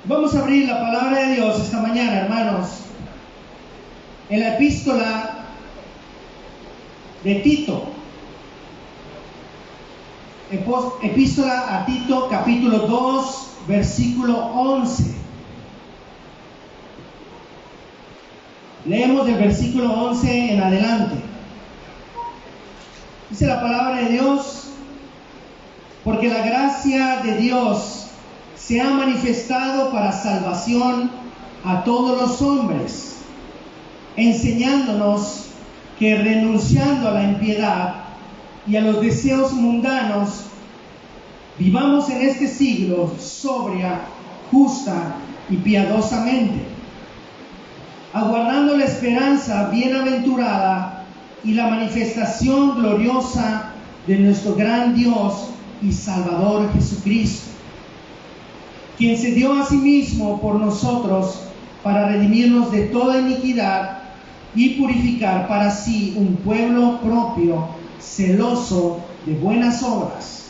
Vamos a abrir la palabra de Dios esta mañana, hermanos, en la epístola de Tito. Epístola a Tito, capítulo 2, versículo 11. Leemos del versículo 11 en adelante. Dice la palabra de Dios: porque la gracia de Dios se ha manifestado para salvación a todos los hombres, enseñándonos que renunciando a la impiedad y a los deseos mundanos, vivamos en este siglo sobria, justa y piadosamente, aguardando la esperanza bienaventurada y la manifestación gloriosa de nuestro gran Dios y Salvador Jesucristo, quien se dio a sí mismo por nosotros para redimirnos de toda iniquidad y purificar para sí un pueblo propio, celoso de buenas obras.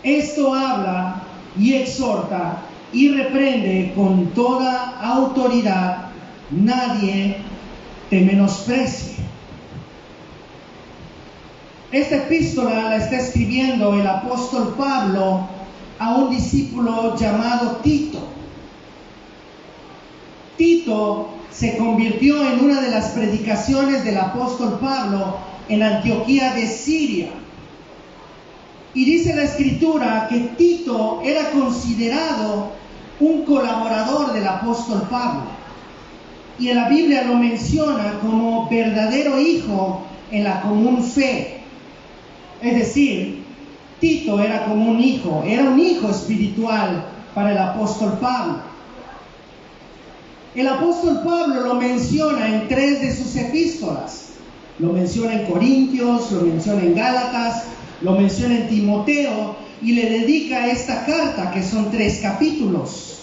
Esto habla y exhorta y reprende con toda autoridad. Nadie te menosprecie. Esta epístola la está escribiendo el apóstol Pablo a un discípulo llamado Tito. Tito se convirtió en una de las predicaciones del apóstol Pablo en Antioquía de Siria. Y dice la escritura que Tito era considerado un colaborador del apóstol Pablo. Y en la Biblia lo menciona como verdadero hijo en la común fe. Es decir, Tito era como un hijo, era un hijo espiritual para el apóstol Pablo. El apóstol Pablo lo menciona en 3 de sus epístolas. Lo menciona en Corintios, lo menciona en Gálatas, lo menciona en Timoteo y le dedica esta carta, que son 3 capítulos.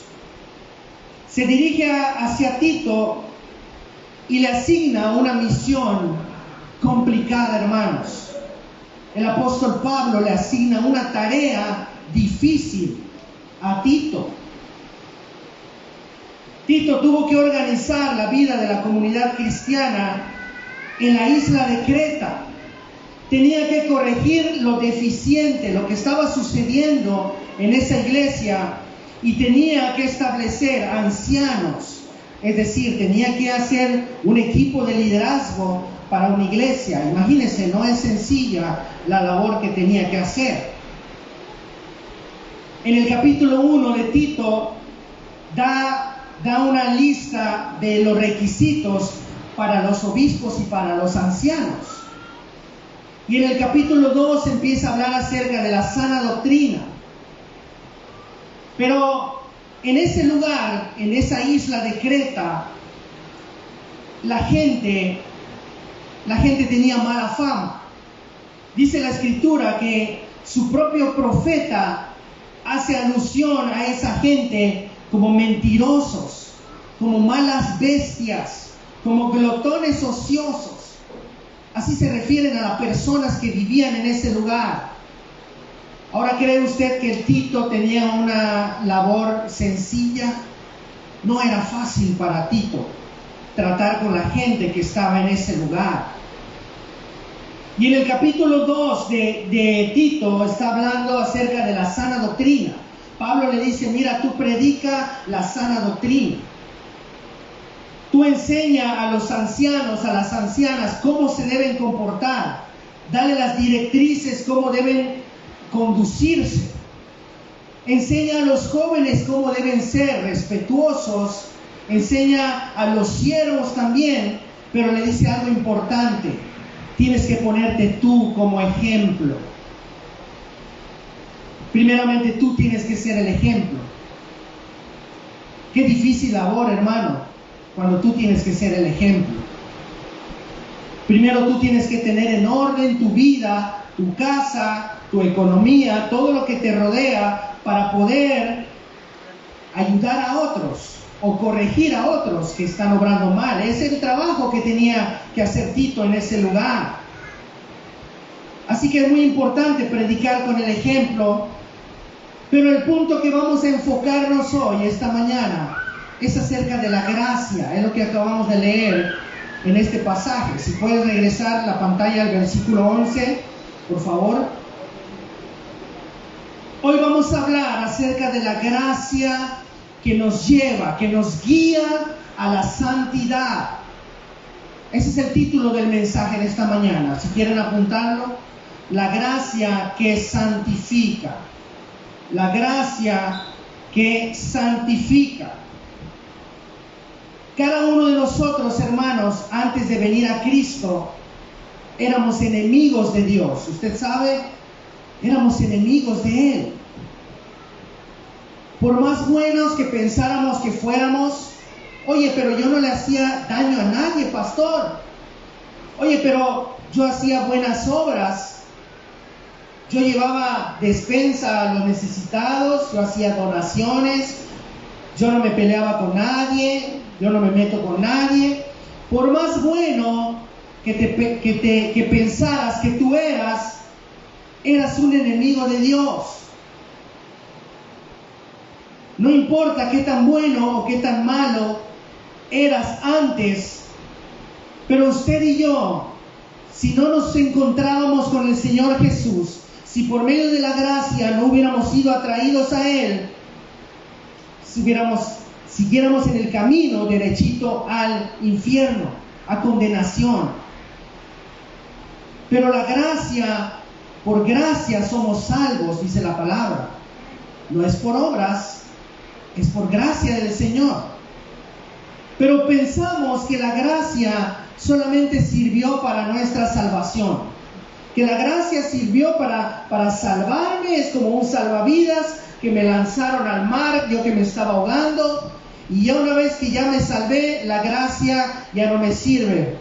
Se dirige hacia Tito y le asigna una misión complicada, hermanos. El apóstol Pablo le asigna una tarea difícil a Tito. Tito tuvo que organizar la vida de la comunidad cristiana en la isla de Creta. Tenía que corregir lo deficiente, lo que estaba sucediendo en esa iglesia, y tenía que establecer ancianos. Es decir, tenía que hacer un equipo de liderazgo para una iglesia. Imagínense, no es sencilla la labor que tenía que hacer. En el capítulo 1 de Tito da una lista de los requisitos para los obispos y para los ancianos. Y en el capítulo 2 empieza a hablar acerca de la sana doctrina. Pero en ese lugar, en esa isla de Creta, la gente tenía mala fama. Dice la escritura que su propio profeta hace alusión a esa gente como mentirosos, como malas bestias, como glotones ociosos. Así se refieren a las personas que vivían en ese lugar. Ahora, ¿cree usted que el Tito tenía una labor sencilla? No era fácil para Tito tratar con la gente que estaba en ese lugar. Y en el capítulo 2 de Tito está hablando acerca de la sana doctrina. Pablo le dice: mira, tú predica la sana doctrina. Tú enseña a los ancianos, a las ancianas, cómo se deben comportar. Dale las directrices, cómo deben conducirse. Enseña a los jóvenes cómo deben ser respetuosos. Enseña a los siervos también, pero le dice algo importante: tienes que ponerte tú como ejemplo. Primeramente tú tienes que ser el ejemplo. Qué difícil labor, hermano, cuando tú tienes que ser el ejemplo. Primero tú tienes que tener en orden tu vida, tu casa, tu economía, todo lo que te rodea, para poder ayudar a otros o corregir a otros que están obrando mal. Ese es el trabajo que tenía que hacer Tito en ese lugar. Así que es muy importante predicar con el ejemplo. Pero el punto que vamos a enfocarnos hoy, esta mañana, es acerca de la gracia. Es lo que acabamos de leer en este pasaje. Si puedes regresar la pantalla al versículo 11, por favor. Hoy vamos a hablar acerca de la gracia que nos lleva, que nos guía a la santidad. Ese es el título del mensaje de esta mañana. Si quieren apuntarlo, la gracia que santifica. La gracia que santifica. Cada uno de nosotros, hermanos, antes de venir a Cristo, éramos enemigos de Dios. Usted sabe, éramos enemigos de Él. Por más buenos que pensáramos que fuéramos, oye, pero yo no le hacía daño a nadie, pastor. Oye, pero yo hacía buenas obras. Yo llevaba despensa a los necesitados, yo hacía donaciones, yo no me peleaba con nadie, yo no me meto con nadie. Por más bueno que pensaras que tú eras un enemigo de Dios. No importa qué tan bueno o qué tan malo eras antes, pero usted y yo, si no nos encontrábamos con el Señor Jesús, si por medio de la gracia no hubiéramos sido atraídos a Él, siguiéramos en el camino derechito al infierno, a condenación. Pero la gracia, por gracia somos salvos, dice la palabra. No es por obras, es por gracia del Señor. Pero pensamos que la gracia solamente sirvió para nuestra salvación. Que la gracia sirvió para salvarme, es como un salvavidas que me lanzaron al mar, yo que me estaba ahogando, y ya una vez que ya me salvé, la gracia ya no me sirve.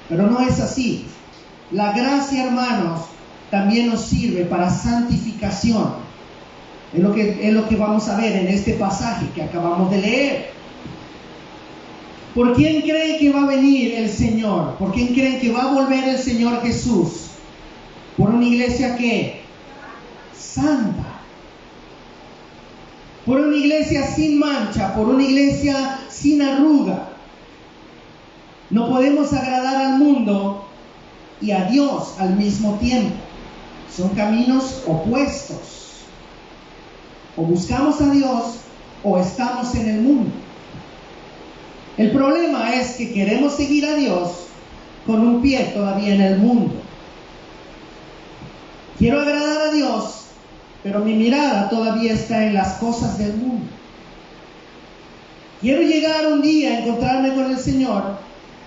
Pero no es así. La gracia, hermanos, también nos sirve para santificación. Es lo que vamos a ver en este pasaje que acabamos de leer. ¿Por quién creen que va a venir el Señor? ¿Por quién creen que va a volver el Señor Jesús? ¿Por una iglesia qué? Santa. Por una iglesia sin mancha, por una iglesia sin arruga. No podemos agradar al mundo y a Dios al mismo tiempo. Son caminos opuestos. O buscamos a Dios o estamos en el mundo. El problema es que queremos seguir a Dios con un pie todavía en el mundo. Quiero agradar a Dios, pero mi mirada todavía está en las cosas del mundo. Quiero llegar un día a encontrarme con el Señor,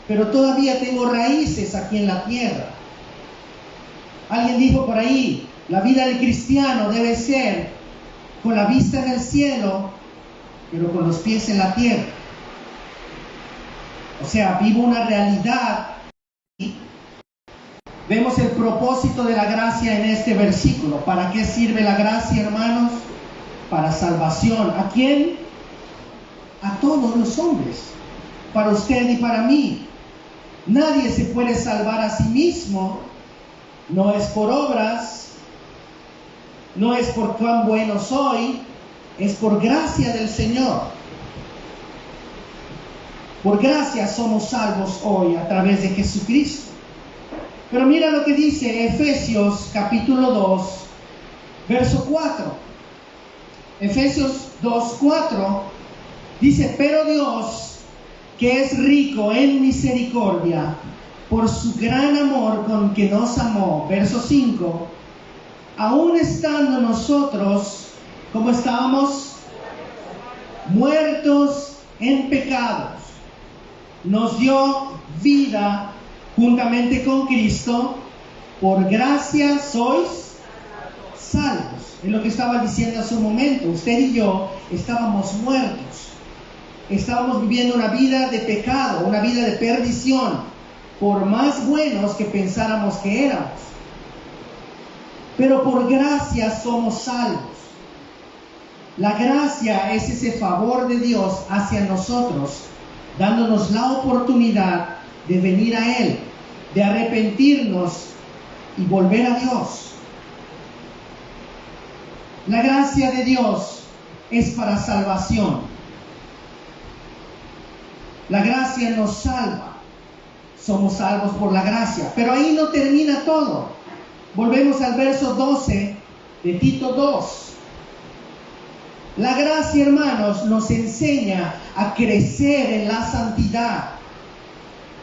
pero todavía tengo raíces aquí en la tierra. Alguien dijo por ahí, la vida del cristiano debe ser con la vista en el cielo, pero con los pies en la tierra. O sea, vivo una realidad. Vemos el propósito de la gracia en este versículo. ¿Para qué sirve la gracia, hermanos? Para salvación. ¿A quién? A todos los hombres. Para usted y para mí. Nadie se puede salvar a sí mismo. No es por obras. No es por cuán bueno soy. Es por gracia del Señor. Por gracia somos salvos hoy a través de Jesucristo. Pero mira lo que dice Efesios capítulo 2, verso 4. Efesios 2, 4 dice, pero Dios, que es rico en misericordia, por su gran amor con que nos amó, verso 5, aún estando nosotros, ¿cómo estábamos? Muertos en pecados, nos dio vida juntamente con Cristo. Por gracia sois salvos. Es lo que estaba diciendo hace un momento. Usted y yo estábamos muertos. Estábamos viviendo una vida de pecado, una vida de perdición, por más buenos que pensáramos que éramos. Pero por gracia somos salvos. La gracia es ese favor de Dios hacia nosotros, dándonos la oportunidad de venir a Él, de arrepentirnos y volver a Dios. La gracia de Dios es para salvación. La gracia nos salva. Somos salvos por la gracia. Pero ahí no termina todo. Volvemos al verso 12 de Tito 2. La gracia, hermanos, nos enseña a crecer en la santidad.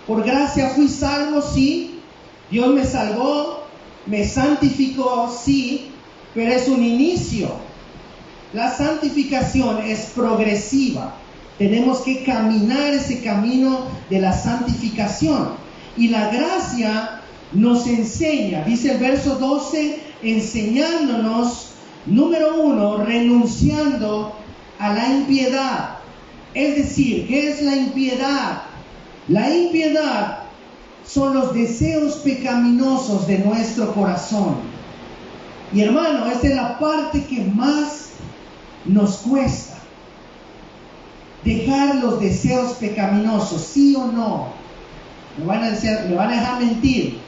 Por gracia fui salvo, sí. Dios me salvó, me santificó, sí. Pero es un inicio. La santificación es progresiva. Tenemos que caminar ese camino de la santificación. Y la gracia nos enseña, dice el verso 12, enseñándonos, número 1, renunciando a la impiedad. Es decir, ¿qué es la impiedad? La impiedad son los deseos pecaminosos de nuestro corazón. Y hermano, esta es la parte que más nos cuesta. Dejar los deseos pecaminosos, ¿sí o no? Me van a dejar mentir.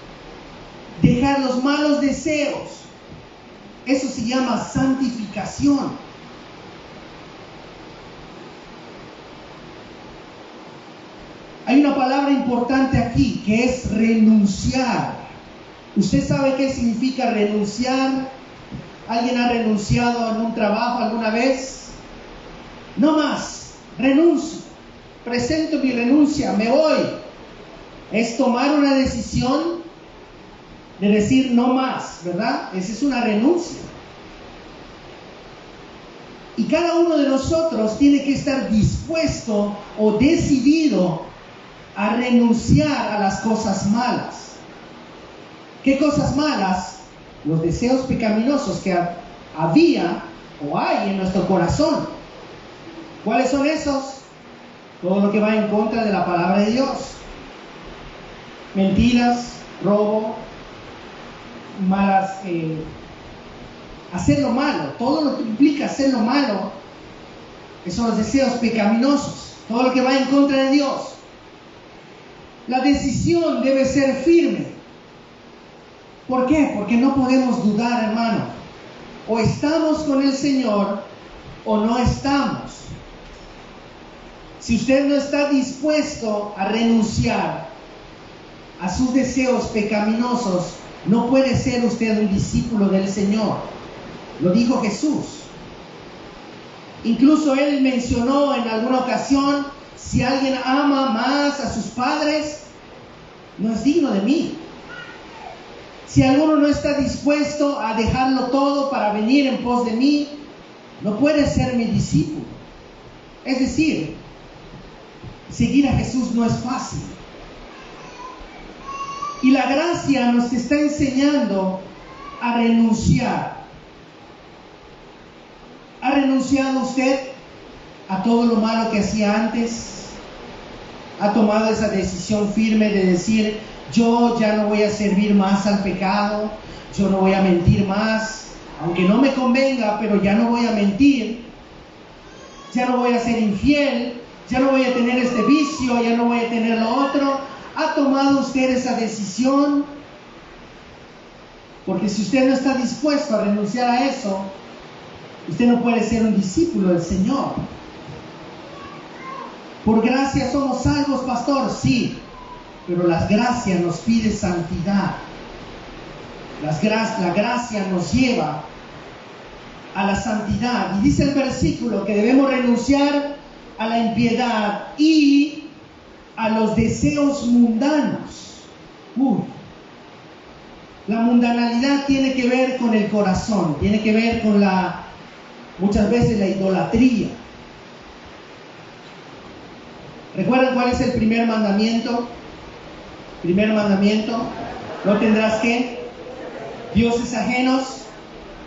Dejar los malos deseos. Eso se llama santificación. Hay una palabra importante aquí que es renunciar. ¿Usted sabe qué significa renunciar? ¿Alguien ha renunciado en un trabajo alguna vez? No más. Renuncio, presento mi renuncia, me voy. Es tomar una decisión de decir no más, ¿verdad? Esa es una renuncia. Y cada uno de nosotros tiene que estar dispuesto o decidido a renunciar a las cosas malas. ¿Qué cosas malas? Los deseos pecaminosos que había o hay en nuestro corazón. ¿Cuáles son esos? Todo lo que va en contra de la palabra de Dios. Mentiras, robo, malas, hacer lo malo. Todo lo que implica hacer lo malo, esos son los deseos pecaminosos. Todo lo que va en contra de Dios. La decisión debe ser firme. ¿Por qué? Porque no podemos dudar, hermano. O estamos con el Señor o no estamos. Si usted no está dispuesto a renunciar a sus deseos pecaminosos, no puede ser usted un discípulo del Señor. Lo dijo Jesús. Incluso Él mencionó en alguna ocasión, si alguien ama más a sus padres, no es digno de mí. Si alguno no está dispuesto a dejarlo todo para venir en pos de mí, no puede ser mi discípulo. Es decir, seguir a Jesús no es fácil. Y la gracia nos está enseñando a renunciar. ¿Ha renunciado usted a todo lo malo que hacía antes? ¿Ha tomado esa decisión firme de decir, yo ya no voy a servir más al pecado, yo no voy a mentir más, aunque no me convenga, pero ya no voy a mentir, ya no voy a ser infiel, ya no voy a tener este vicio, ya no voy a tener lo otro? ¿Ha tomado usted esa decisión? Porque si usted no está dispuesto a renunciar a eso, usted no puede ser un discípulo del Señor. Por gracia somos salvos, pastor, sí, pero la gracia nos pide santidad. La gracia nos lleva a la santidad. Y dice el versículo que debemos renunciar a la impiedad y a los deseos mundanos. La mundanalidad tiene que ver con el corazón, tiene que ver con muchas veces la idolatría. ¿Recuerdan cuál es el primer mandamiento? Primer mandamiento, no tendrás que dioses ajenos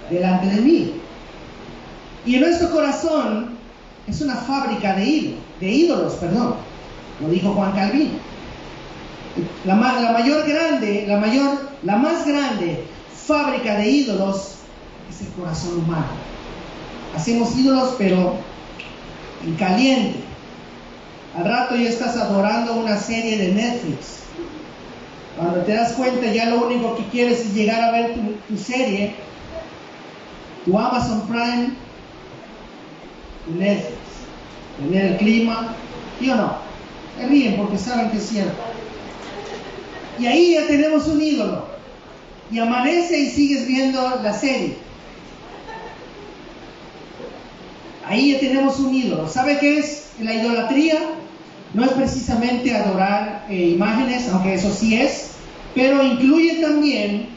delante de mí. Y en nuestro corazón es una fábrica de ídolos, lo dijo Juan Calvino. La más grande fábrica de ídolos es el corazón humano. Hacemos ídolos, pero en caliente. Al rato ya estás adorando una serie de Netflix. Cuando te das cuenta, ya lo único que quieres es llegar a ver tu serie. tu Amazon Prime, tu Netflix, tener el clima, ¿sí o no? Se ríen porque saben que es cierto. Y ahí ya tenemos un ídolo. Y amanece y sigues viendo la serie. Ahí ya tenemos un ídolo. ¿Sabe qué es la idolatría? No es precisamente adorar imágenes, aunque eso sí es, pero incluye también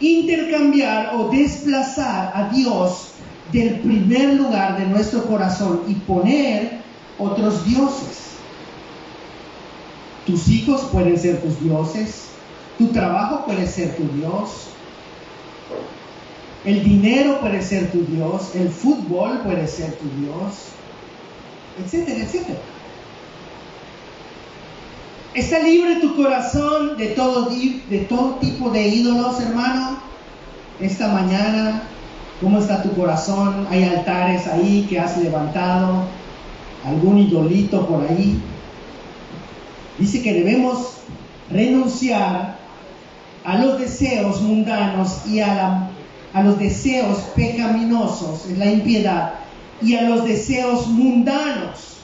intercambiar o desplazar a Dios del primer lugar de nuestro corazón y poner otros dioses. Tus hijos pueden ser tus dioses, tu trabajo puede ser tu Dios, el dinero puede ser tu Dios, el fútbol puede ser tu Dios, etcétera, etcétera. ¿Está libre tu corazón de todo tipo de ídolos, hermano? Esta mañana, ¿cómo está tu corazón? ¿Hay altares ahí que has levantado? ¿Algún idolito por ahí? Dice que debemos renunciar a los deseos mundanos y a los deseos pecaminosos, es la impiedad, y a los deseos mundanos.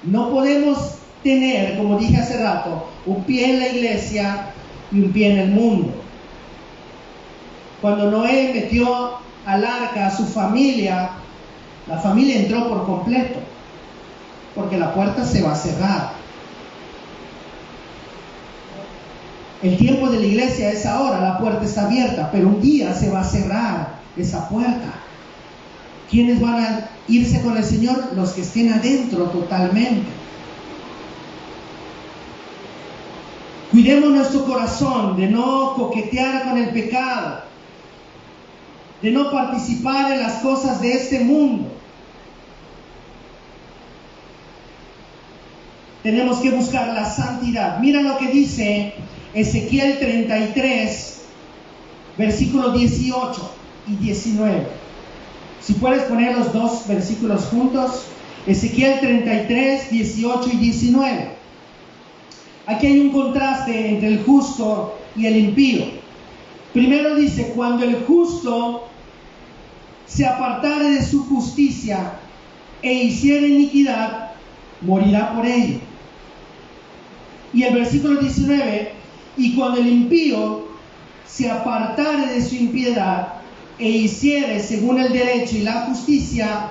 No podemos tener, como dije hace rato, un pie en la iglesia y un pie en el mundo. Cuando Noé metió al arca a su familia, la familia entró por completo, porque la puerta se va a cerrar. El tiempo de la iglesia es ahora, la puerta está abierta, pero un día se va a cerrar esa puerta. ¿Quiénes van a irse con el Señor? Los que estén adentro totalmente. Cuidemos nuestro corazón de no coquetear con el pecado, de no participar en las cosas de este mundo. Tenemos que buscar la santidad. Mira lo que dice Ezequiel 33, versículos 18 y 19. Si puedes poner los dos versículos juntos. Ezequiel 33, 18 y 19. Aquí hay un contraste entre el justo y el impío. Primero dice, cuando el justo se apartare de su justicia e hiciere iniquidad, morirá por ello. Y el versículo 19, y cuando el impío se apartare de su impiedad e hiciere según el derecho y la justicia,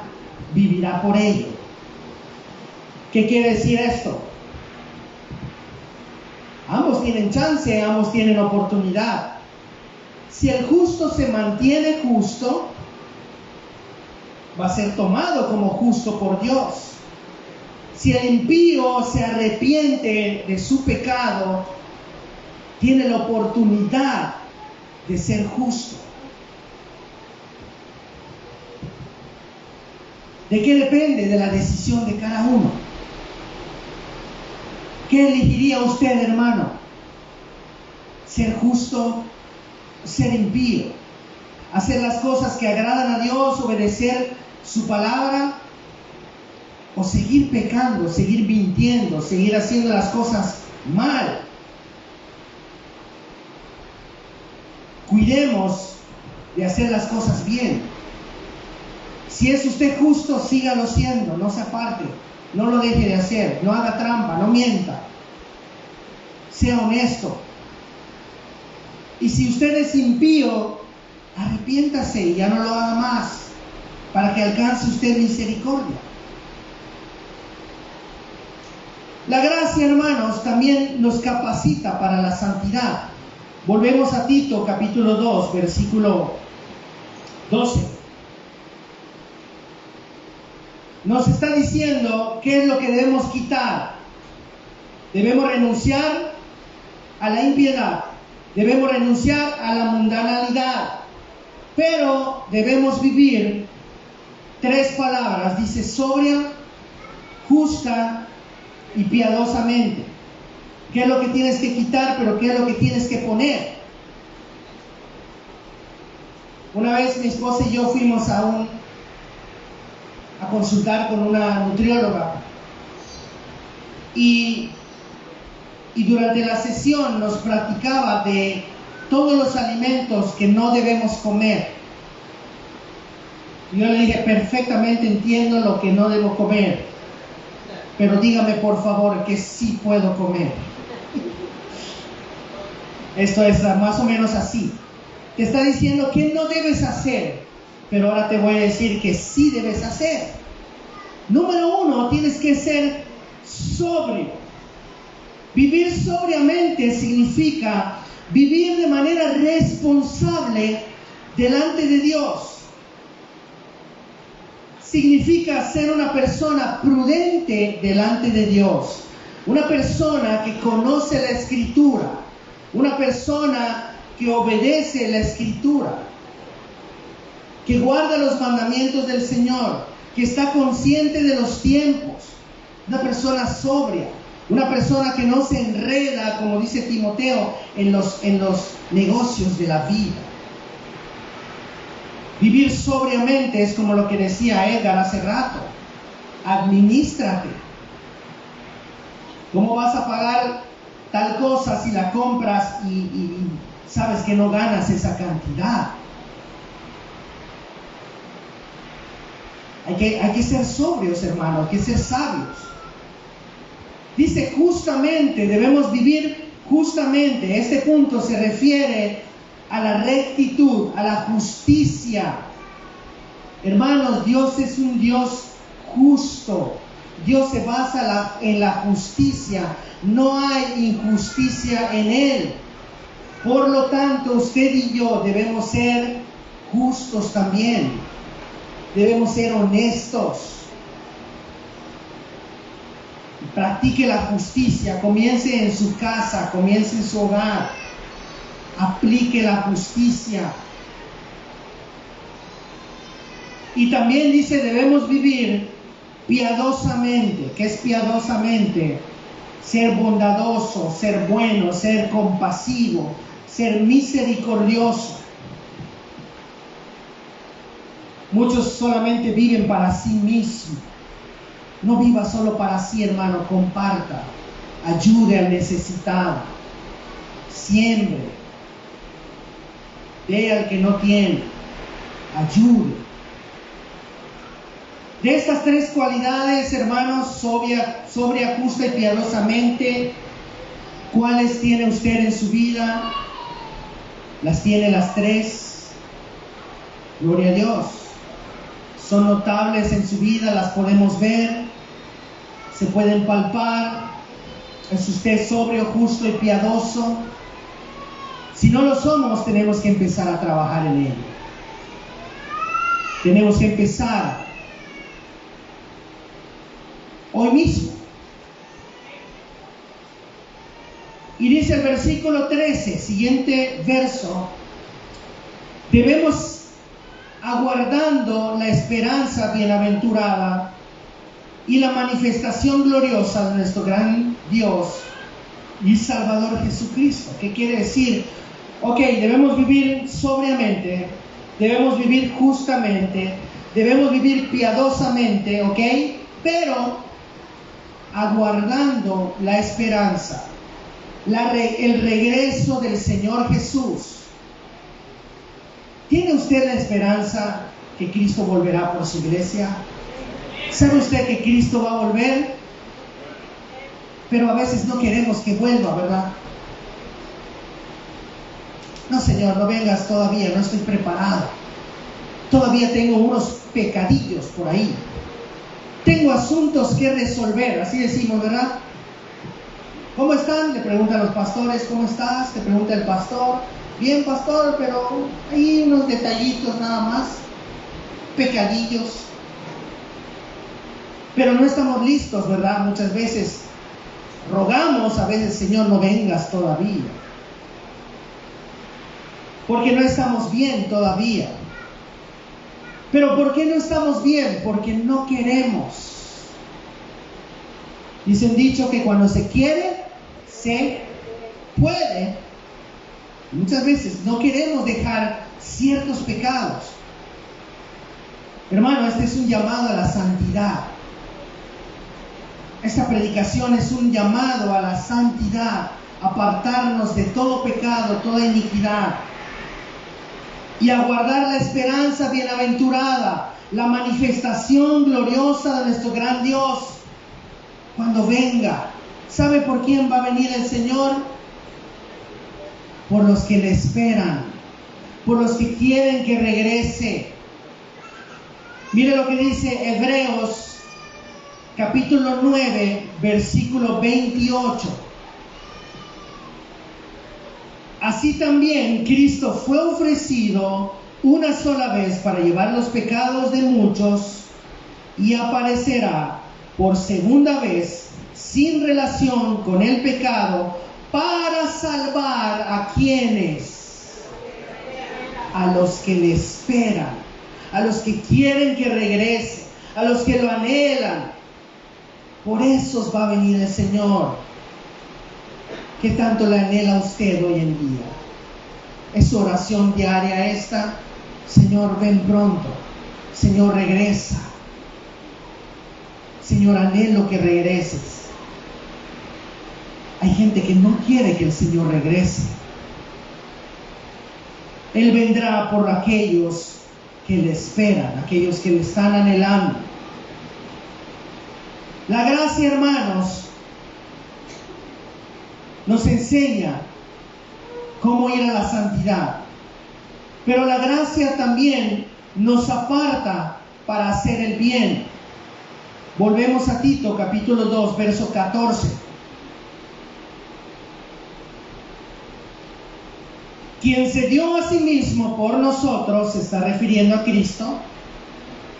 vivirá por ello. ¿Qué quiere decir esto? Ambos tienen chance, ambos tienen oportunidad. Si el justo se mantiene justo, va a ser tomado como justo por Dios. Si el impío se arrepiente de su pecado, tiene la oportunidad de ser justo. ¿De qué depende? De la decisión de cada uno. ¿Qué elegiría usted, hermano? ¿Ser justo o ser impío? ¿Hacer las cosas que agradan a Dios, obedecer su palabra? ¿O seguir pecando, seguir mintiendo, seguir haciendo las cosas mal? Cuidemos de hacer las cosas bien. Si es usted justo, sígalo siendo, no se aparte, no lo deje de hacer, no haga trampa, no mienta, sea honesto. Y si usted es impío, arrepiéntase y ya no lo haga más, para que alcance usted misericordia. La gracia, hermanos, también nos capacita para la santidad. Volvemos a Tito, capítulo 2, versículo 12. Nos está diciendo qué es lo que debemos quitar. Debemos renunciar a la impiedad, debemos renunciar a la mundanalidad, pero debemos vivir 3 palabras, dice sobria, justa y piadosamente. ¿Qué es lo que tienes que quitar, pero qué es lo que tienes que poner? Una vez mi esposa y yo fuimos a consultar con una nutrióloga y durante la sesión nos platicaba de todos los alimentos que no debemos comer. Y yo le dije, perfectamente entiendo lo que no debo comer, pero dígame por favor que sí puedo comer. Esto es más o menos así. Te está diciendo que no debes hacer, pero ahora te voy a decir que sí debes hacer. Número 1, tienes que ser sobrio. Vivir sobriamente significa vivir de manera responsable delante de Dios. Significa ser una persona prudente delante de Dios. Una persona que conoce la Escritura. Una persona que obedece la Escritura. Que guarda los mandamientos del Señor. Que está consciente de los tiempos. Una persona sobria. Una persona que no se enreda, como dice Timoteo, en los negocios de la vida. Vivir sobriamente es como lo que decía Edgar hace rato. Administrate. ¿Cómo vas a pagar tal cosa si la compras y sabes que no ganas esa cantidad? Hay que ser sobrios, hermanos, hay que ser sabios. Dice justamente, debemos vivir justamente. Este punto se refiere a la rectitud, a la justicia. Hermanos, Dios es un Dios justo. Dios se basa en la justicia. No hay injusticia en Él. Por lo tanto, usted y yo debemos ser justos también. Debemos ser honestos. Practique la justicia. Comience en su casa, comience en su hogar. Aplique la justicia. Y también dice, debemos vivir piadosamente. ¿Qué es piadosamente? Ser bondadoso, ser bueno, ser compasivo, ser misericordioso. Muchos solamente viven para sí mismos. No viva solo para sí, hermano. Comparta, ayude al necesitado, siembre. Dé al que no tiene, ayude. De estas 3 cualidades, hermanos, sobria, justa y piadosamente, ¿cuáles tiene usted en su vida? ¿Las tiene las 3? Gloria a Dios. Son notables en su vida, las podemos ver, se pueden palpar. ¿Es usted sobrio, justo y piadoso? Si no lo somos, tenemos que empezar a trabajar en ello. Tenemos que empezar hoy mismo. Y dice el versículo 13, siguiente verso, debemos aguardando la esperanza bienaventurada y la manifestación gloriosa de nuestro gran Dios y Salvador Jesucristo. ¿Qué quiere decir? Ok, debemos vivir sobriamente, debemos vivir justamente, debemos vivir piadosamente, ok, pero aguardando la esperanza, el regreso del Señor Jesús. ¿Tiene usted la esperanza que Cristo volverá por su iglesia? ¿Sabe usted que Cristo va a volver? Pero a veces no queremos que vuelva, ¿verdad? No, Señor, no vengas todavía, no estoy preparado. Todavía tengo unos pecadillos por ahí. Tengo asuntos que resolver, así decimos, ¿verdad? ¿Cómo están? Le preguntan los pastores, ¿cómo estás? Te pregunta el pastor. Bien, pastor, pero hay unos detallitos nada más. Pecadillos. Pero no estamos listos, ¿verdad? Muchas veces rogamos, a veces, Señor, no vengas todavía. Porque no estamos bien todavía. Pero ¿por qué no estamos bien? Porque no queremos. Dicen dicho que cuando se quiere, se puede. Muchas veces no queremos dejar ciertos pecados. Hermano, este es un llamado a la santidad. Esta predicación es un llamado a la santidad, apartarnos de todo pecado, toda iniquidad. y aguardar la esperanza bienaventurada, la manifestación gloriosa de nuestro gran Dios cuando venga. ¿Sabe por quién va a venir el Señor? Por los que le esperan, por los que quieren que regrese. Mire lo que dice Hebreos capítulo 9, versículo 28. Así también Cristo fue ofrecido una sola vez para llevar los pecados de muchos y aparecerá por segunda vez sin relación con el pecado para salvar a quienes, a los que le esperan, a los que quieren que regrese, a los que lo anhelan. Por esos va a venir el Señor. ¿Qué tanto le anhela usted hoy en día? ¿Es su oración diaria esta? Señor, ven pronto. Señor, regresa. Señor, anhelo que regreses. Hay gente que no quiere que el Señor regrese. Él vendrá por aquellos que le esperan, aquellos que le están anhelando. La gracia, hermanos, nos enseña cómo ir a la santidad. Pero la gracia también nos aparta para hacer el bien. Volvemos a Tito, capítulo 2, verso 14. Quien se dio a sí mismo por nosotros, se está refiriendo a Cristo,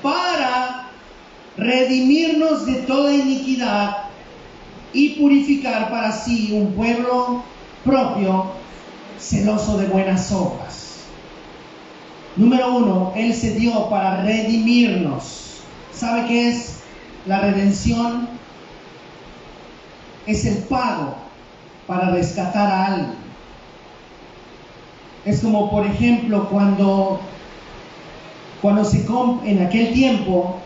para redimirnos de toda iniquidad y purificar para sí un pueblo propio, celoso de buenas obras. Número 1, Él se dio para redimirnos. ¿Sabe qué es la redención? Es el pago para rescatar a alguien. Es como, por ejemplo, cuando en aquel tiempo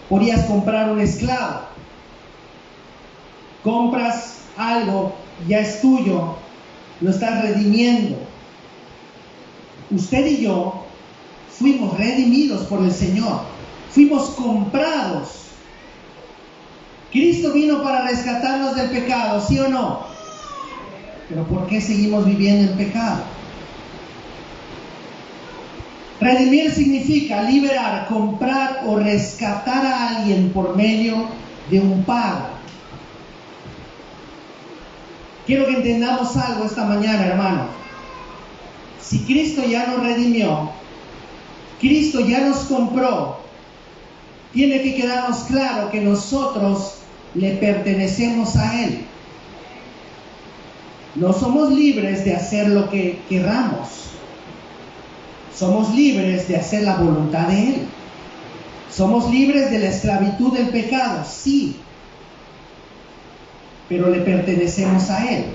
podías comprar un esclavo. Compras algo, ya es tuyo, lo estás redimiendo. Usted y yo fuimos redimidos por el Señor, fuimos comprados. Cristo vino para rescatarnos del pecado, ¿sí o no? Pero ¿por qué seguimos viviendo en pecado? Redimir significa liberar, comprar o rescatar a alguien por medio de un pago. Quiero que entendamos algo esta mañana, hermano. Si Cristo ya nos redimió, Cristo ya nos compró, tiene que quedarnos claro que nosotros le pertenecemos a Él. No somos libres de hacer lo que queramos. Somos libres de hacer la voluntad de Él. Somos libres de la esclavitud del pecado, sí. Pero le pertenecemos a Él.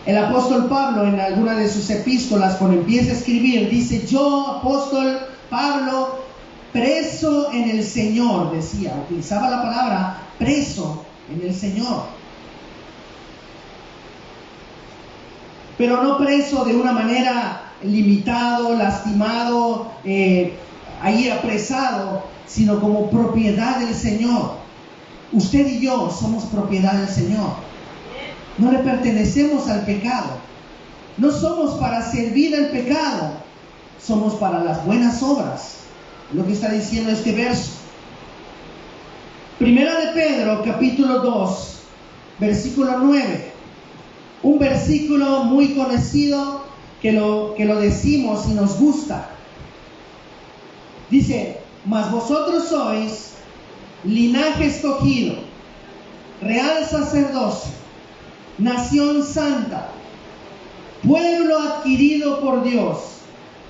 El apóstol Pablo, en alguna de sus epístolas, cuando empieza a escribir, dice: yo, apóstol Pablo, preso en el Señor, decía, utilizaba la palabra preso en el Señor. Pero no preso de una manera limitado, lastimado, ahí apresado, sino como propiedad del Señor. Usted y yo somos propiedad del Señor. No le pertenecemos al pecado. No somos para servir al pecado. Somos para las buenas obras. Lo que está diciendo este verso. Primera de Pedro, capítulo 2, versículo 9. Un versículo muy conocido que lo decimos y nos gusta. Dice: mas vosotros sois linaje escogido, real sacerdocio, nación santa, pueblo adquirido por Dios,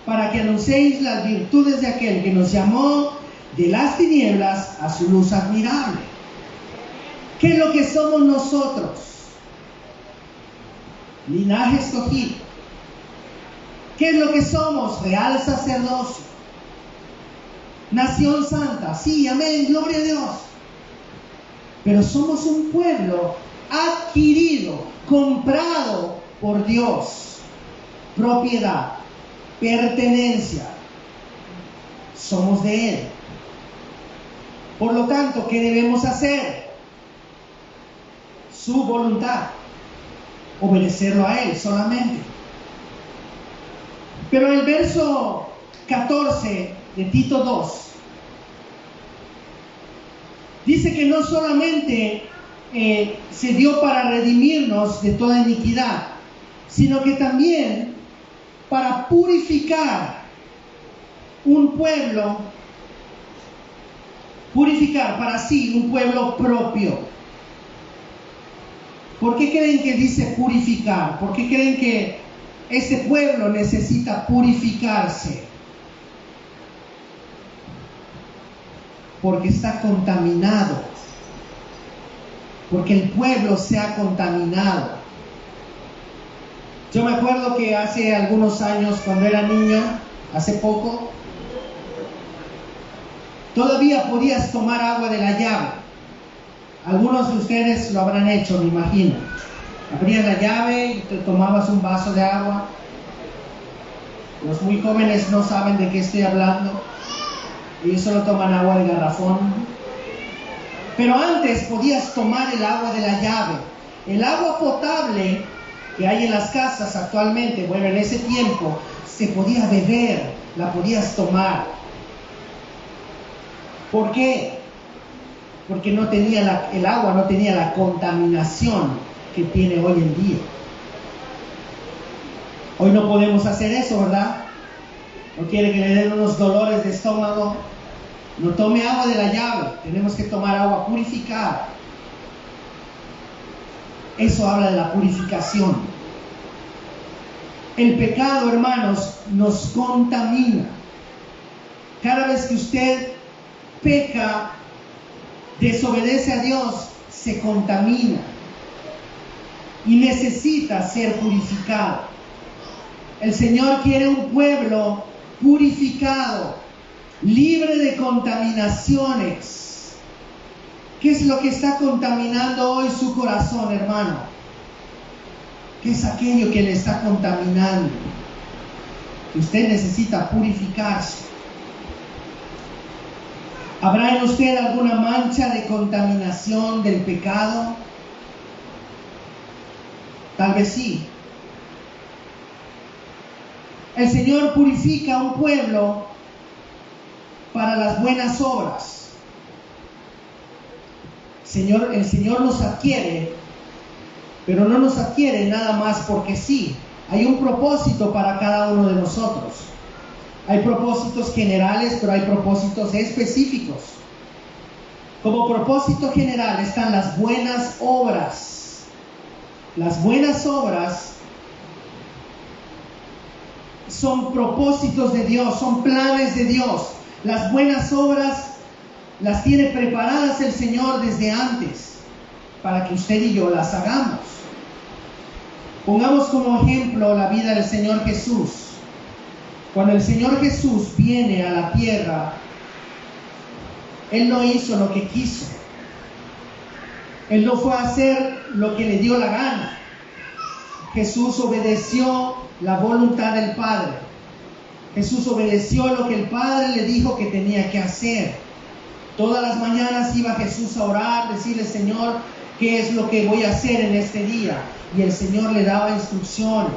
para que anunciéis las virtudes de aquel que nos llamó de las tinieblas a su luz admirable. ¿Qué es lo que somos nosotros? Linaje escogido. ¿Qué es lo que somos? Real sacerdocio, nación santa. Sí, amén, gloria a Dios. Pero somos un pueblo adquirido, comprado por Dios. Propiedad, pertenencia. somos de Él. Por lo tanto, ¿qué debemos hacer? Su voluntad, obedecerlo a Él solamente. Pero el verso 14 de Tito 2 dice que no solamente se dio para redimirnos de toda iniquidad, sino que también para purificar un pueblo, purificar para sí un pueblo propio. ¿Por qué creen que dice purificar? ¿Por qué creen que este pueblo necesita purificarse? Porque está contaminado. Porque el pueblo se ha contaminado. Yo me acuerdo que hace algunos años, cuando era niño, hace poco, todavía podías tomar agua de la llave. Algunos de ustedes lo habrán hecho, me imagino. Abrías la llave y te tomabas un vaso de agua. Los muy jóvenes no saben de qué estoy hablando. Ellos solo toman agua de garrafón. Pero antes podías tomar el agua de la llave. El agua potable que hay en las casas actualmente, bueno, en ese tiempo se podía beber, la podías tomar. ¿Por qué? Porque no tenía el agua no tenía la contaminación que tiene hoy en día. Hoy no podemos hacer eso, ¿verdad? No quiere que le den unos dolores de estómago. No tome agua de la llave, tenemos que tomar agua purificada. Eso habla de la purificación. El pecado, hermanos, nos contamina. Cada vez que usted peca, desobedece a Dios, se contamina y necesita ser purificado. El Señor quiere un pueblo purificado, libre de contaminaciones. ¿Qué es lo que está contaminando hoy su corazón, hermano? ¿Qué es aquello que le está contaminando? Que usted necesita purificarse. ¿Habrá en usted alguna mancha de contaminación del pecado? Tal vez sí. El Señor purifica a un pueblo para las buenas obras. El Señor nos adquiere, pero no nos adquiere nada más porque sí. Hay un propósito para cada uno de nosotros. Hay propósitos generales, pero hay propósitos específicos. Como propósito general están las buenas obras. Las buenas obras son propósitos de Dios, son planes de Dios. Las buenas obras las tiene preparadas el Señor desde antes para que usted y yo las hagamos. Pongamos como ejemplo la vida del Señor Jesús. Cuando el Señor Jesús viene a la tierra, Él no hizo lo que quiso. Él no fue a hacer lo que le dio la gana. Jesús obedeció la voluntad del Padre. Jesús obedeció lo que el Padre le dijo que tenía que hacer. Todas las mañanas iba Jesús a orar, decirle: Señor, ¿qué es lo que voy a hacer en este día? Y el Señor le daba instrucciones.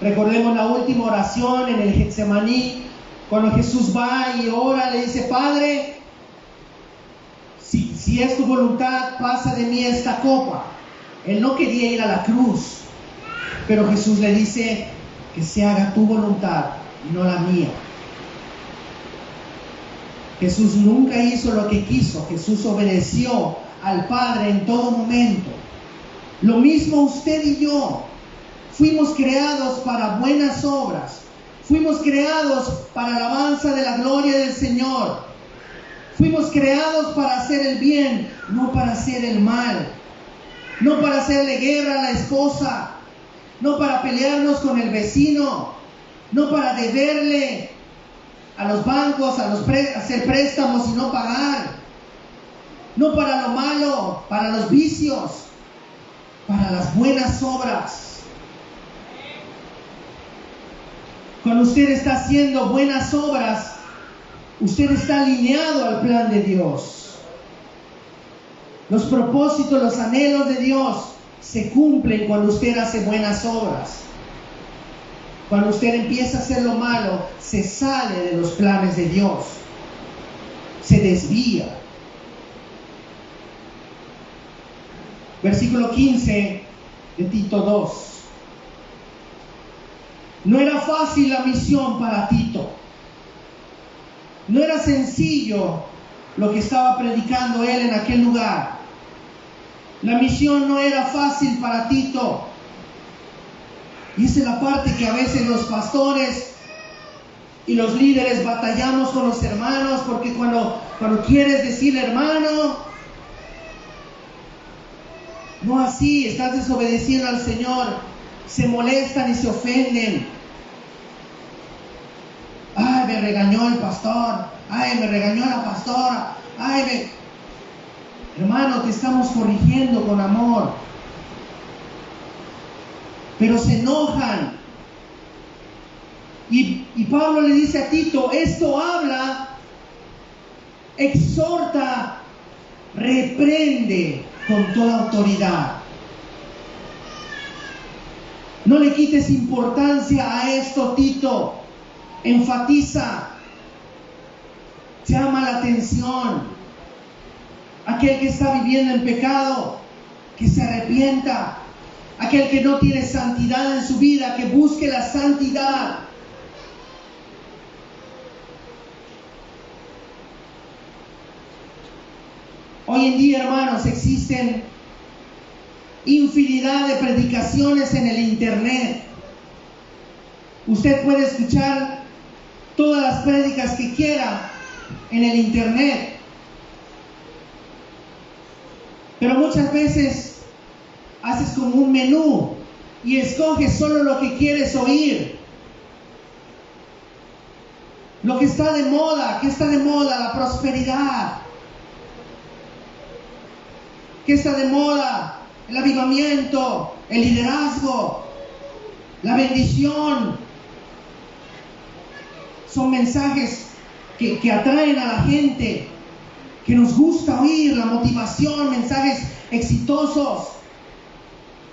Recordemos la última oración en el Getsemaní, cuando Jesús va y ora, le dice: Padre, si es tu voluntad, pasa de mí esta copa. Él no quería ir a la cruz, pero Jesús le dice: que se haga tu voluntad y no la mía. Jesús nunca hizo lo que quiso. Jesús obedeció al Padre en todo momento. Lo mismo usted y yo. Fuimos creados para buenas obras. Fuimos creados para alabanza de la gloria del Señor. Fuimos creados para hacer el bien, no para hacer el mal. No para hacerle guerra a la esposa. No para pelearnos con el vecino. No para deberle a los bancos, hacer préstamos y no pagar. No para lo malo, para los vicios. Para las buenas obras. Cuando usted está haciendo buenas obras, usted está alineado al plan de Dios. Los propósitos, los anhelos de Dios se cumplen cuando usted hace buenas obras. Cuando usted empieza a hacer lo malo, se sale de los planes de Dios, se desvía. Versículo 15 de Tito 2. No era fácil la misión para Tito. No era sencillo lo que estaba predicando él en aquel lugar. La misión no era fácil para Tito. Y esa es la parte que a veces los pastores y los líderes batallamos con los hermanos, porque cuando quieres decirle hermano, no así, estás desobedeciendo al Señor, se molestan y se ofenden. Ay, me regañó el pastor, ay, me regañó la pastora, Hermano, te estamos corrigiendo con amor. Pero se enojan. Y Pablo le dice a Tito, esto habla, exhorta, reprende con toda autoridad. No le quites importancia a esto, Tito. Enfatiza, llama la atención. Aquel que está viviendo en pecado, que se arrepienta. Aquel que no tiene santidad en su vida, que busque la santidad. Hoy en día, hermanos, existen infinidad de predicaciones en el internet. Usted puede escuchar todas las prédicas que quiera en el internet. Pero muchas veces haces como un menú y escoges solo lo que quieres oír. Lo que está de moda, ¿qué está de moda? La prosperidad. ¿Qué está de moda? El avivamiento, el liderazgo, la bendición. Son mensajes que atraen a la gente, que nos gusta oír, la motivación, mensajes exitosos.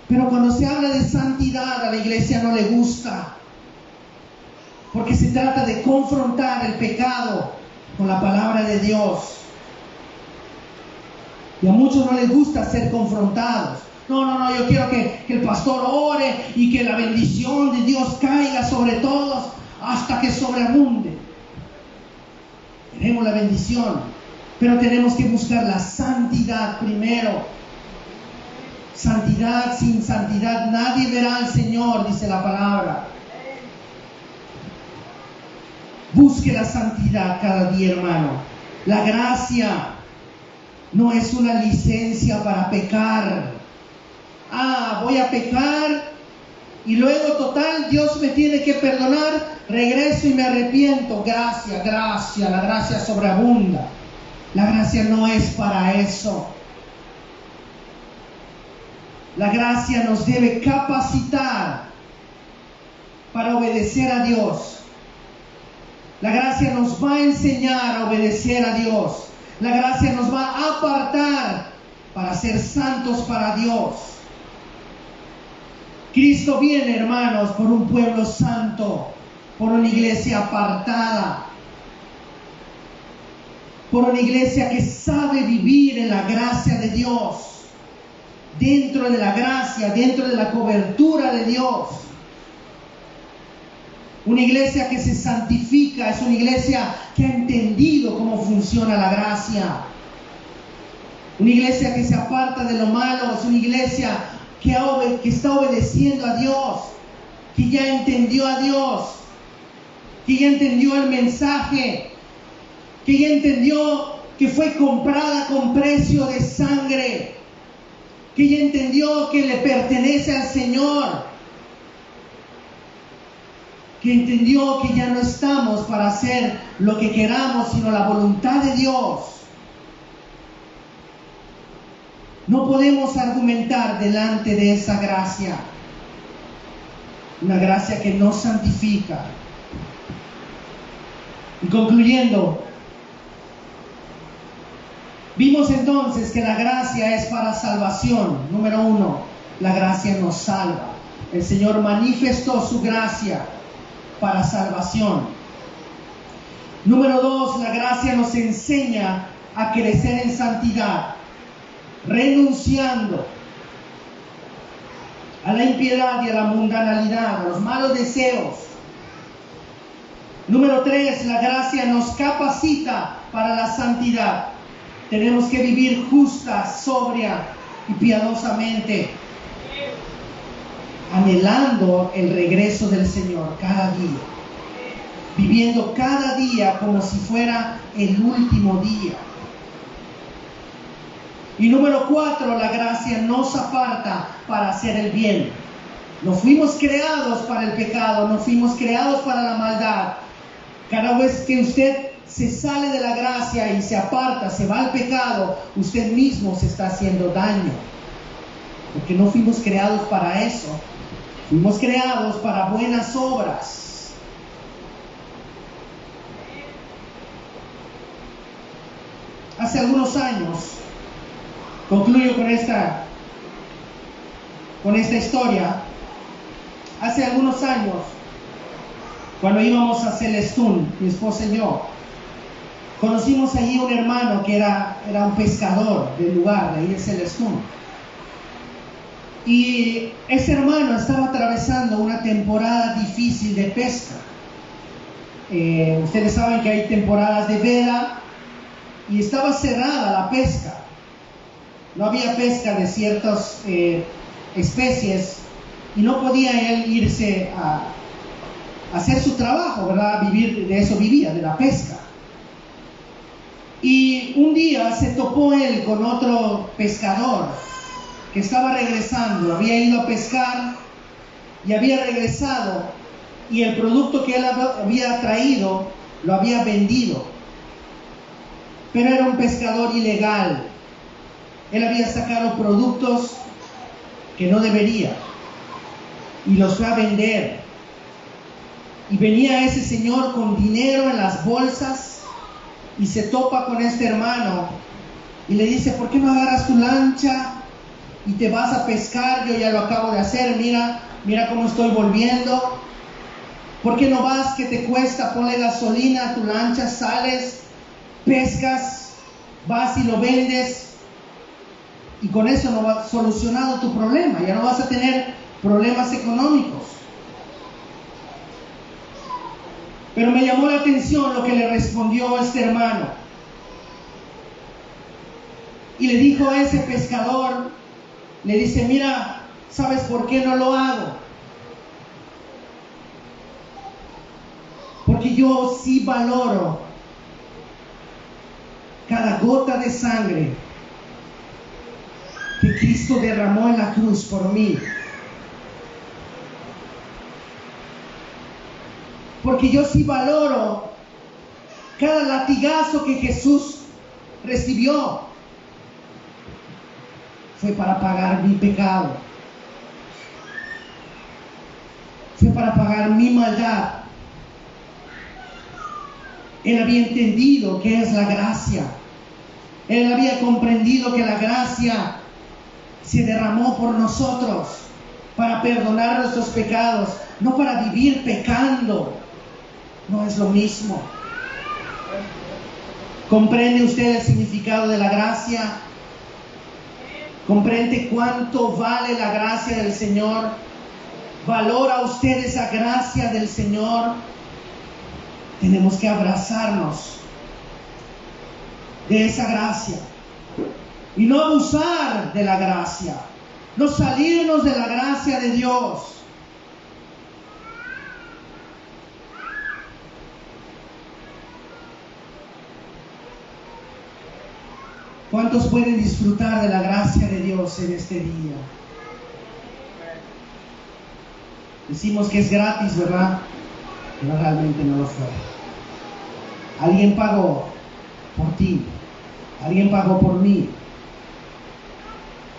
Pero cuando se habla de santidad, a la iglesia no le gusta, porque se trata de confrontar el pecado con la palabra de Dios. Y a muchos no les gusta ser confrontados. No, yo quiero que el pastor ore y que la bendición de Dios caiga sobre todos hasta que sobreabunde. Queremos la bendición, pero tenemos que buscar la santidad primero. Santidad, sin santidad nadie verá al Señor, dice la palabra. Busque la santidad cada día, hermano. La gracia no es una licencia para pecar. Voy a pecar y luego total Dios me tiene que perdonar, regreso y me arrepiento. Gracia, la gracia sobreabunda. La gracia no es para eso. La gracia nos debe capacitar para obedecer a Dios. La gracia nos va a enseñar a obedecer a Dios. La gracia nos va a apartar para ser santos para Dios. Cristo viene, hermanos, por un pueblo santo, por una iglesia apartada, por una iglesia que sabe vivir en la gracia de Dios. Dentro de la gracia, dentro de la cobertura de Dios. Una iglesia que se santifica, es una iglesia que ha entendido cómo funciona la gracia. Una iglesia que se aparta de lo malo, es una iglesia que está obedeciendo a Dios, que ya entendió a Dios, que ya entendió el mensaje, que ya entendió que fue comprada con precio de sangre, que ya entendió que le pertenece al Señor, que entendió que ya no estamos para hacer lo que queramos, sino la voluntad de Dios. No podemos argumentar delante de esa gracia, una gracia que nos santifica, Y concluyendo, vimos entonces que la gracia es para salvación. Número 1, la gracia nos salva. El Señor manifestó su gracia para salvación. Número 2, la gracia nos enseña a crecer en santidad, renunciando a la impiedad y a la mundanalidad, a los malos deseos. Número 3, la gracia nos capacita para la santidad. Tenemos que vivir justa, sobria y piadosamente, anhelando el regreso del Señor cada día, viviendo cada día como si fuera el último día. Y número 4, la gracia nos aparta para hacer el bien. No fuimos creados para el pecado, no fuimos creados para la maldad. Cada vez que usted se sale de la gracia y se aparta, se va al pecado, usted mismo se está haciendo daño. Porque no fuimos creados para eso. Fuimos creados para buenas obras. Hace algunos años, concluyo con esta historia. Hace algunos años, cuando íbamos a Celestún, mi esposa y yo, conocimos allí un hermano que era un pescador del lugar, de ahí de Celestún. Y ese hermano estaba atravesando una temporada difícil de pesca. Ustedes saben que hay temporadas de veda y estaba cerrada la pesca. No había pesca de ciertas especies y no podía él irse a hacer su trabajo, ¿verdad? Vivir de eso, vivía, de la pesca. Y un día se topó él con otro pescador que estaba regresando, había ido a pescar y había regresado, y el producto que él había traído lo había vendido, pero era un pescador ilegal. Él había sacado productos que no debería y los fue a vender. Y venía ese señor con dinero en las bolsas y se topa con este hermano y le dice: ¿por qué no agarras tu lancha y te vas a pescar? Yo ya lo acabo de hacer, mira cómo estoy volviendo. ¿Por qué no vas, que te cuesta? Ponle gasolina a tu lancha, sales, pescas, vas y lo vendes, y con eso no va solucionado tu problema, ya no vas a tener problemas económicos. Pero me llamó la atención lo que le respondió este hermano. Y le dijo a ese pescador, le dice: mira, ¿sabes por qué no lo hago? Porque yo sí valoro cada gota de sangre que Cristo derramó en la cruz por mí. Porque yo sí valoro cada latigazo que Jesús recibió. Fue para pagar mi pecado. Fue para pagar mi maldad. Él había entendido qué es la gracia. Él había comprendido que la gracia se derramó por nosotros para perdonar nuestros pecados, no para vivir pecando. No es lo mismo. ¿Comprende usted el significado de la gracia? ¿Comprende cuánto vale la gracia del Señor? ¿Valora usted esa gracia del Señor? Tenemos que abrazarnos de esa gracia y no abusar de la gracia, no salirnos de la gracia de Dios. ¿Cuántos pueden disfrutar de la gracia de Dios en este día? Decimos que es gratis, ¿verdad? Pero realmente no lo fue. Alguien pagó por ti. Alguien pagó por mí.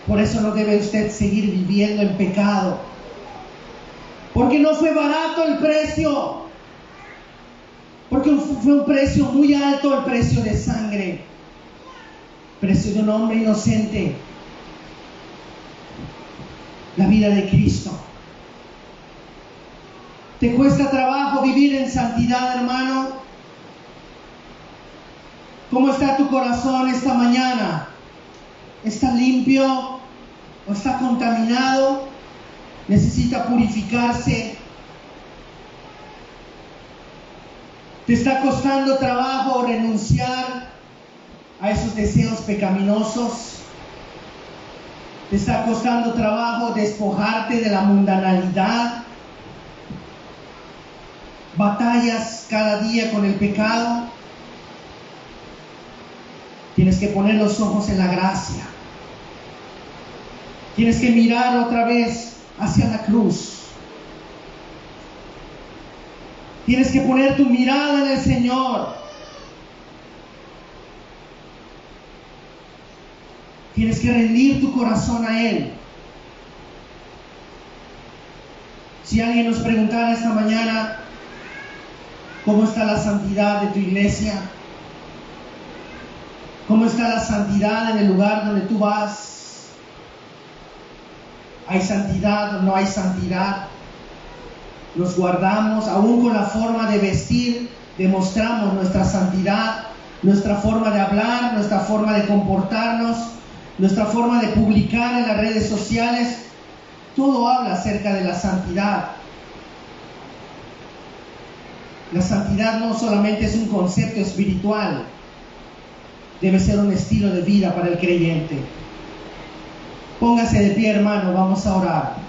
Por eso no debe usted seguir viviendo en pecado. Porque no fue barato el precio. Porque fue un precio muy alto, el precio de sangre, precio de un hombre inocente, la vida de Cristo. ¿Te cuesta trabajo vivir en santidad, hermano? ¿Cómo está tu corazón esta mañana? ¿Está limpio o está contaminado? ¿Necesita purificarse? ¿Te está costando trabajo renunciar a esos deseos pecaminosos? ¿Te está costando trabajo despojarte de la mundanalidad? ¿Batallas cada día con el pecado? Tienes que poner los ojos en la gracia. Tienes que mirar otra vez hacia la cruz. Tienes que poner tu mirada en el Señor. Tienes que rendir tu corazón a Él. Si alguien nos preguntara esta mañana, ¿cómo está la santidad de tu iglesia? ¿Cómo está la santidad en el lugar donde tú vas? ¿Hay santidad o no hay santidad? Nos guardamos, aún con la forma de vestir, demostramos nuestra santidad, nuestra forma de hablar, nuestra forma de comportarnos, nuestra forma de publicar en las redes sociales. Todo habla acerca de la santidad. La santidad no solamente es un concepto espiritual, debe ser un estilo de vida para el creyente. Póngase de pie, hermano, vamos a orar.